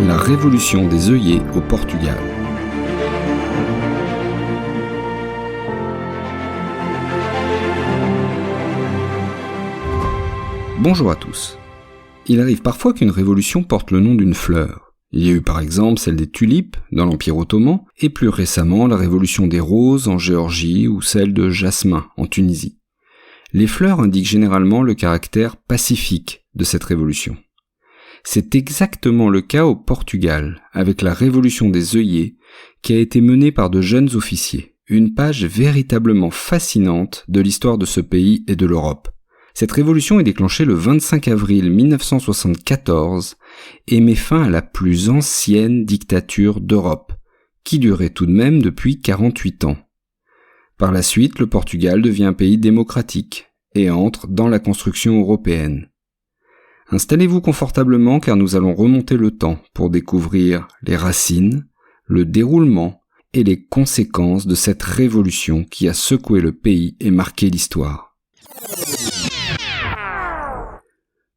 La révolution des œillets au Portugal. Bonjour à tous. Il arrive parfois qu'une révolution porte le nom d'une fleur. Il y a eu par exemple celle des tulipes dans l'Empire ottoman et plus récemment la révolution des roses en Géorgie ou celle de jasmin en Tunisie. Les fleurs indiquent généralement le caractère pacifique de cette révolution. C'est exactement le cas au Portugal, avec la révolution des œillets qui a été menée par de jeunes officiers, une page véritablement fascinante de l'histoire de ce pays et de l'Europe. Cette révolution est déclenchée le 25 avril 1974 et met fin à la plus ancienne dictature d'Europe, qui durait tout de même depuis 48 ans. Par la suite, le Portugal devient un pays démocratique et entre dans la construction européenne. Installez-vous confortablement car nous allons remonter le temps pour découvrir les racines, le déroulement et les conséquences de cette révolution qui a secoué le pays et marqué l'histoire.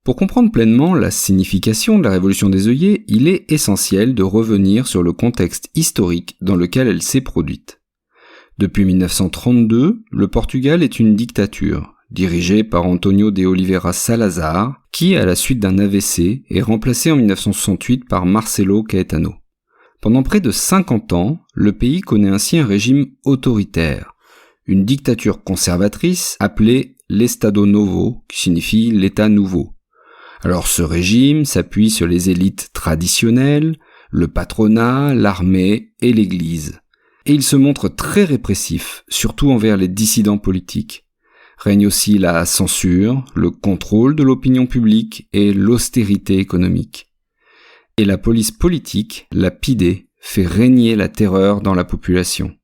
Pour comprendre pleinement la signification de la révolution des œillets, il est essentiel de revenir sur le contexte historique dans lequel elle s'est produite. Depuis 1932, le Portugal est une dictature, dirigée par António de Oliveira Salazar, qui, à la suite d'un AVC, est remplacé en 1968 par Marcelo Caetano. Pendant près de 50 ans, le pays connaît ainsi un régime autoritaire, une dictature conservatrice appelée l'Estado Novo, qui signifie l'État nouveau. Alors ce régime s'appuie sur les élites traditionnelles, le patronat, l'armée et l'Église. Et il se montre très répressif, surtout envers les dissidents politiques. Règne aussi la censure, le contrôle de l'opinion publique et l'austérité économique. Et la police politique, la PIDE, fait régner la terreur dans la population.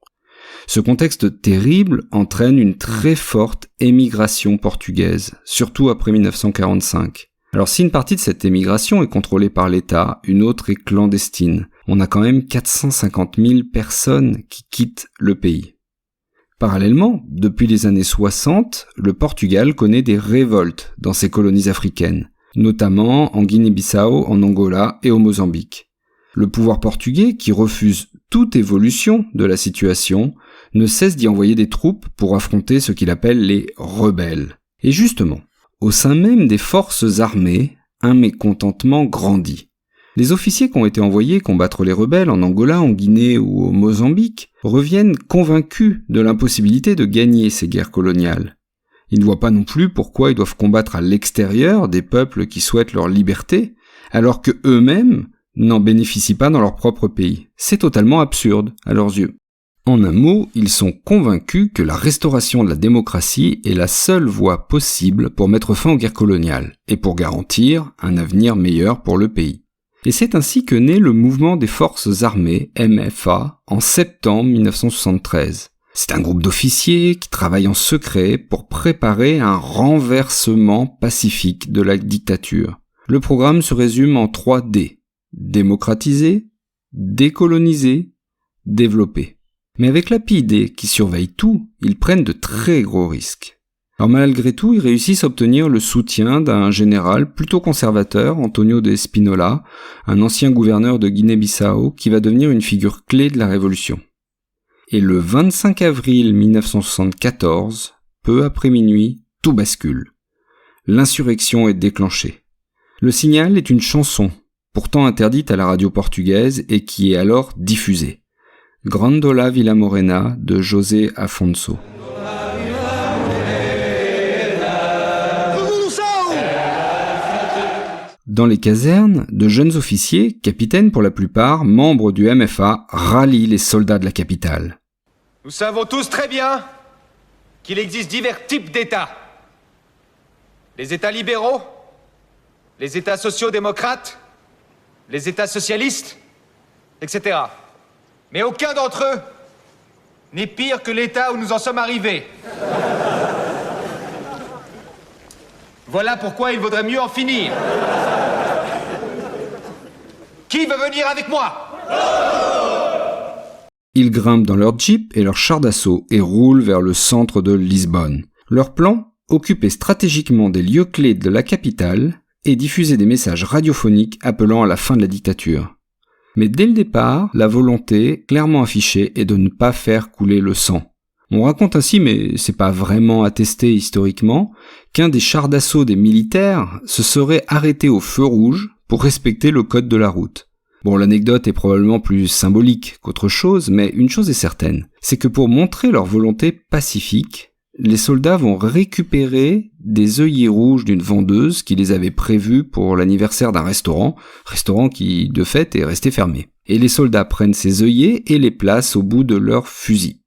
Ce contexte terrible entraîne une très forte émigration portugaise, surtout après 1945. Alors si une partie de cette émigration est contrôlée par l'État, une autre est clandestine. On a quand même 450 000 personnes qui quittent le pays. Parallèlement, depuis les années 60, le Portugal connaît des révoltes dans ses colonies africaines, notamment en Guinée-Bissau, en Angola et au Mozambique. Le pouvoir portugais, qui refuse toute évolution de la situation, ne cesse d'y envoyer des troupes pour affronter ce qu'il appelle les rebelles. Et justement, au sein même des forces armées, un mécontentement grandit. Les officiers qui ont été envoyés combattre les rebelles en Angola, en Guinée ou au Mozambique reviennent convaincus de l'impossibilité de gagner ces guerres coloniales. Ils ne voient pas non plus pourquoi ils doivent combattre à l'extérieur des peuples qui souhaitent leur liberté, alors que eux-mêmes n'en bénéficient pas dans leur propre pays. C'est totalement absurde à leurs yeux. En un mot, ils sont convaincus que la restauration de la démocratie est la seule voie possible pour mettre fin aux guerres coloniales et pour garantir un avenir meilleur pour le pays. Et c'est ainsi que naît le mouvement des forces armées, MFA, en septembre 1973. C'est un groupe d'officiers qui travaillent en secret pour préparer un renversement pacifique de la dictature. Le programme se résume en 3 D. Démocratiser, décoloniser, développer. Mais avec la PIDE qui surveille tout, ils prennent de très gros risques. Alors malgré tout, ils réussissent à obtenir le soutien d'un général plutôt conservateur, António de Espínola, un ancien gouverneur de Guinée-Bissau qui va devenir une figure clé de la révolution. Et le 25 avril 1974, peu après minuit, tout bascule. L'insurrection est déclenchée. Le signal est une chanson, pourtant interdite à la radio portugaise et qui est alors diffusée. Grandola Vila Morena de José Afonso. Dans les casernes, de jeunes officiers, capitaines pour la plupart, membres du MFA, rallient les soldats de la capitale. Nous savons tous très bien qu'il existe divers types d'États. Les États libéraux, les États sociaux-démocrates, les États socialistes, etc. Mais aucun d'entre eux n'est pire que l'État où nous en sommes arrivés. Voilà pourquoi il vaudrait mieux en finir. Qui veut venir avec moi ? Ils grimpent dans leur jeep et leur char d'assaut et roulent vers le centre de Lisbonne. Leur plan ? Occuper stratégiquement des lieux clés de la capitale et diffuser des messages radiophoniques appelant à la fin de la dictature. Mais dès le départ, la volonté, clairement affichée, est de ne pas faire couler le sang. On raconte ainsi, mais c'est pas vraiment attesté historiquement, qu'un des chars d'assaut des militaires se serait arrêté au feu rouge pour respecter le code de la route. Bon, l'anecdote est probablement plus symbolique qu'autre chose, mais une chose est certaine, c'est que pour montrer leur volonté pacifique, les soldats vont récupérer des œillets rouges d'une vendeuse qui les avait prévus pour l'anniversaire d'un restaurant qui, de fait, est resté fermé. Et les soldats prennent ces œillets et les placent au bout de leur fusil.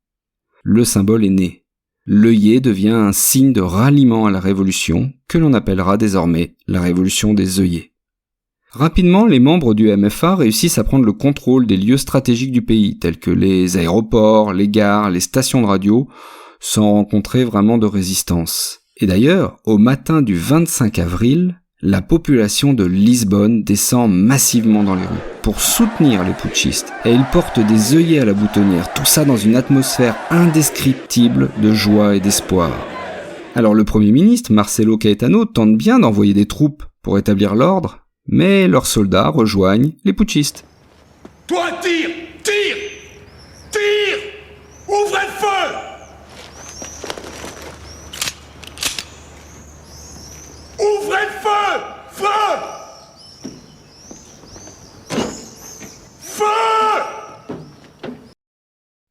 Le symbole est né. L'œillet devient un signe de ralliement à la Révolution, que l'on appellera désormais la Révolution des œillets. Rapidement, les membres du MFA réussissent à prendre le contrôle des lieux stratégiques du pays, tels que les aéroports, les gares, les stations de radio, sans rencontrer vraiment de résistance. Et d'ailleurs, au matin du 25 avril, la population de Lisbonne descend massivement dans les rues pour soutenir les putschistes. Et ils portent des œillets à la boutonnière, tout ça dans une atmosphère indescriptible de joie et d'espoir. Alors le Premier ministre, Marcelo Caetano, tente bien d'envoyer des troupes pour établir l'ordre, mais leurs soldats rejoignent les putschistes. Toi, tire! Tire! Tire! Ouvrez le feu! Ouvrez le feu! Feu! Feu!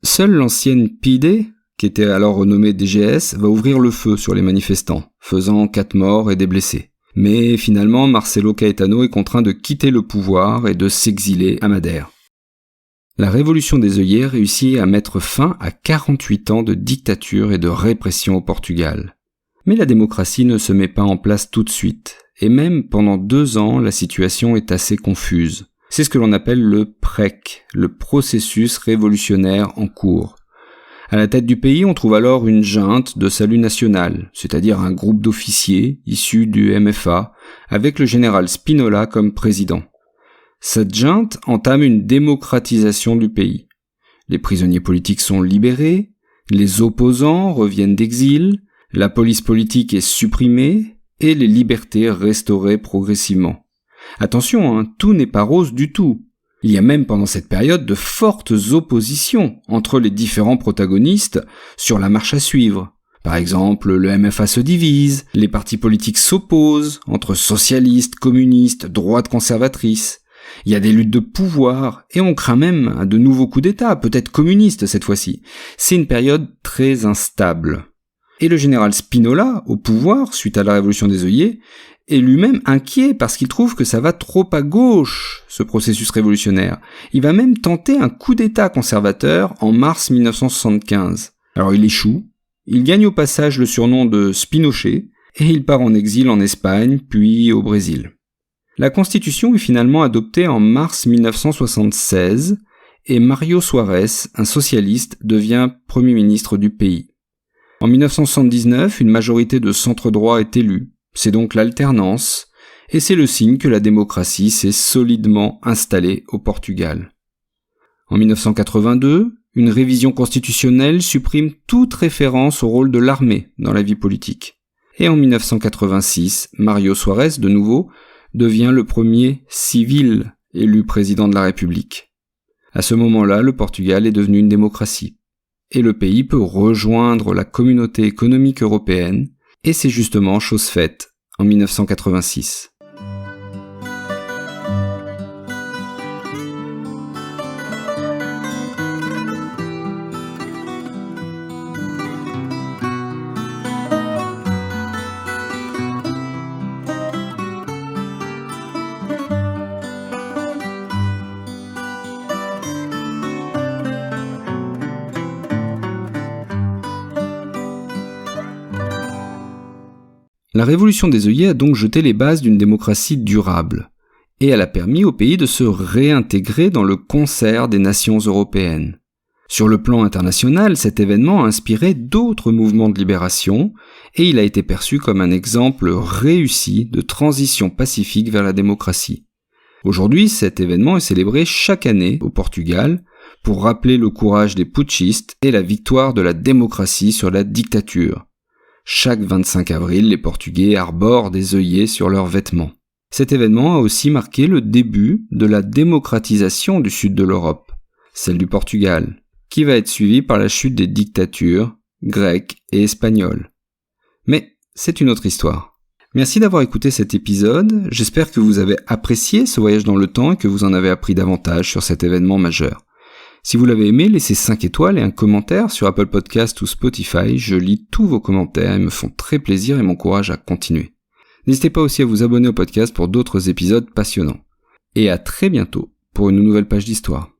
Seule l'ancienne PD, qui était alors renommée DGS, va ouvrir le feu sur les manifestants, faisant 4 morts et des blessés. Mais finalement, Marcelo Caetano est contraint de quitter le pouvoir et de s'exiler à Madère. La révolution des œillets réussit à mettre fin à 48 ans de dictature et de répression au Portugal. Mais la démocratie ne se met pas en place tout de suite, et même pendant 2 ans, la situation est assez confuse. C'est ce que l'on appelle le PREC, le processus révolutionnaire en cours. À la tête du pays, on trouve alors une junte de salut national, c'est-à-dire un groupe d'officiers issus du MFA, avec le général Spinola comme président. Cette junte entame une démocratisation du pays. Les prisonniers politiques sont libérés, les opposants reviennent d'exil, la police politique est supprimée et les libertés restaurées progressivement. Attention, tout n'est pas rose du tout. Il y a même pendant cette période de fortes oppositions entre les différents protagonistes sur la marche à suivre. Par exemple, le MFA se divise, les partis politiques s'opposent entre socialistes, communistes, droite conservatrice. Il y a des luttes de pouvoir et on craint même de nouveaux coups d'État, peut-être communistes cette fois-ci. C'est une période très instable. Et le général Spinola, au pouvoir, suite à la révolution des œillets, est lui-même inquiet parce qu'il trouve que ça va trop à gauche, ce processus révolutionnaire. Il va même tenter un coup d'État conservateur en mars 1975. Alors il échoue, il gagne au passage le surnom de Spinochet, et il part en exil en Espagne, puis au Brésil. La Constitution est finalement adoptée en mars 1976, et Mário Soares, un socialiste, devient Premier ministre du pays. En 1979, une majorité de centre-droit est élue. C'est donc l'alternance, et c'est le signe que la démocratie s'est solidement installée au Portugal. En 1982, une révision constitutionnelle supprime toute référence au rôle de l'armée dans la vie politique. Et en 1986, Mário Soares, de nouveau, devient le premier civil élu président de la République. À ce moment-là, le Portugal est devenu une démocratie. Et le pays peut rejoindre la communauté économique européenne, et c'est justement chose faite en 1986. La révolution des œillets a donc jeté les bases d'une démocratie durable, et elle a permis au pays de se réintégrer dans le concert des nations européennes. Sur le plan international, cet événement a inspiré d'autres mouvements de libération, et il a été perçu comme un exemple réussi de transition pacifique vers la démocratie. Aujourd'hui, cet événement est célébré chaque année au Portugal, pour rappeler le courage des putschistes et la victoire de la démocratie sur la dictature. Chaque 25 avril, les Portugais arborent des œillets sur leurs vêtements. Cet événement a aussi marqué le début de la démocratisation du sud de l'Europe, celle du Portugal, qui va être suivie par la chute des dictatures grecques et espagnoles. Mais c'est une autre histoire. Merci d'avoir écouté cet épisode, j'espère que vous avez apprécié ce voyage dans le temps et que vous en avez appris davantage sur cet événement majeur. Si vous l'avez aimé, laissez 5 étoiles et un commentaire sur Apple Podcast ou Spotify, je lis tous vos commentaires, ils me font très plaisir et m'encouragent à continuer. N'hésitez pas aussi à vous abonner au podcast pour d'autres épisodes passionnants. Et à très bientôt pour une nouvelle page d'histoire.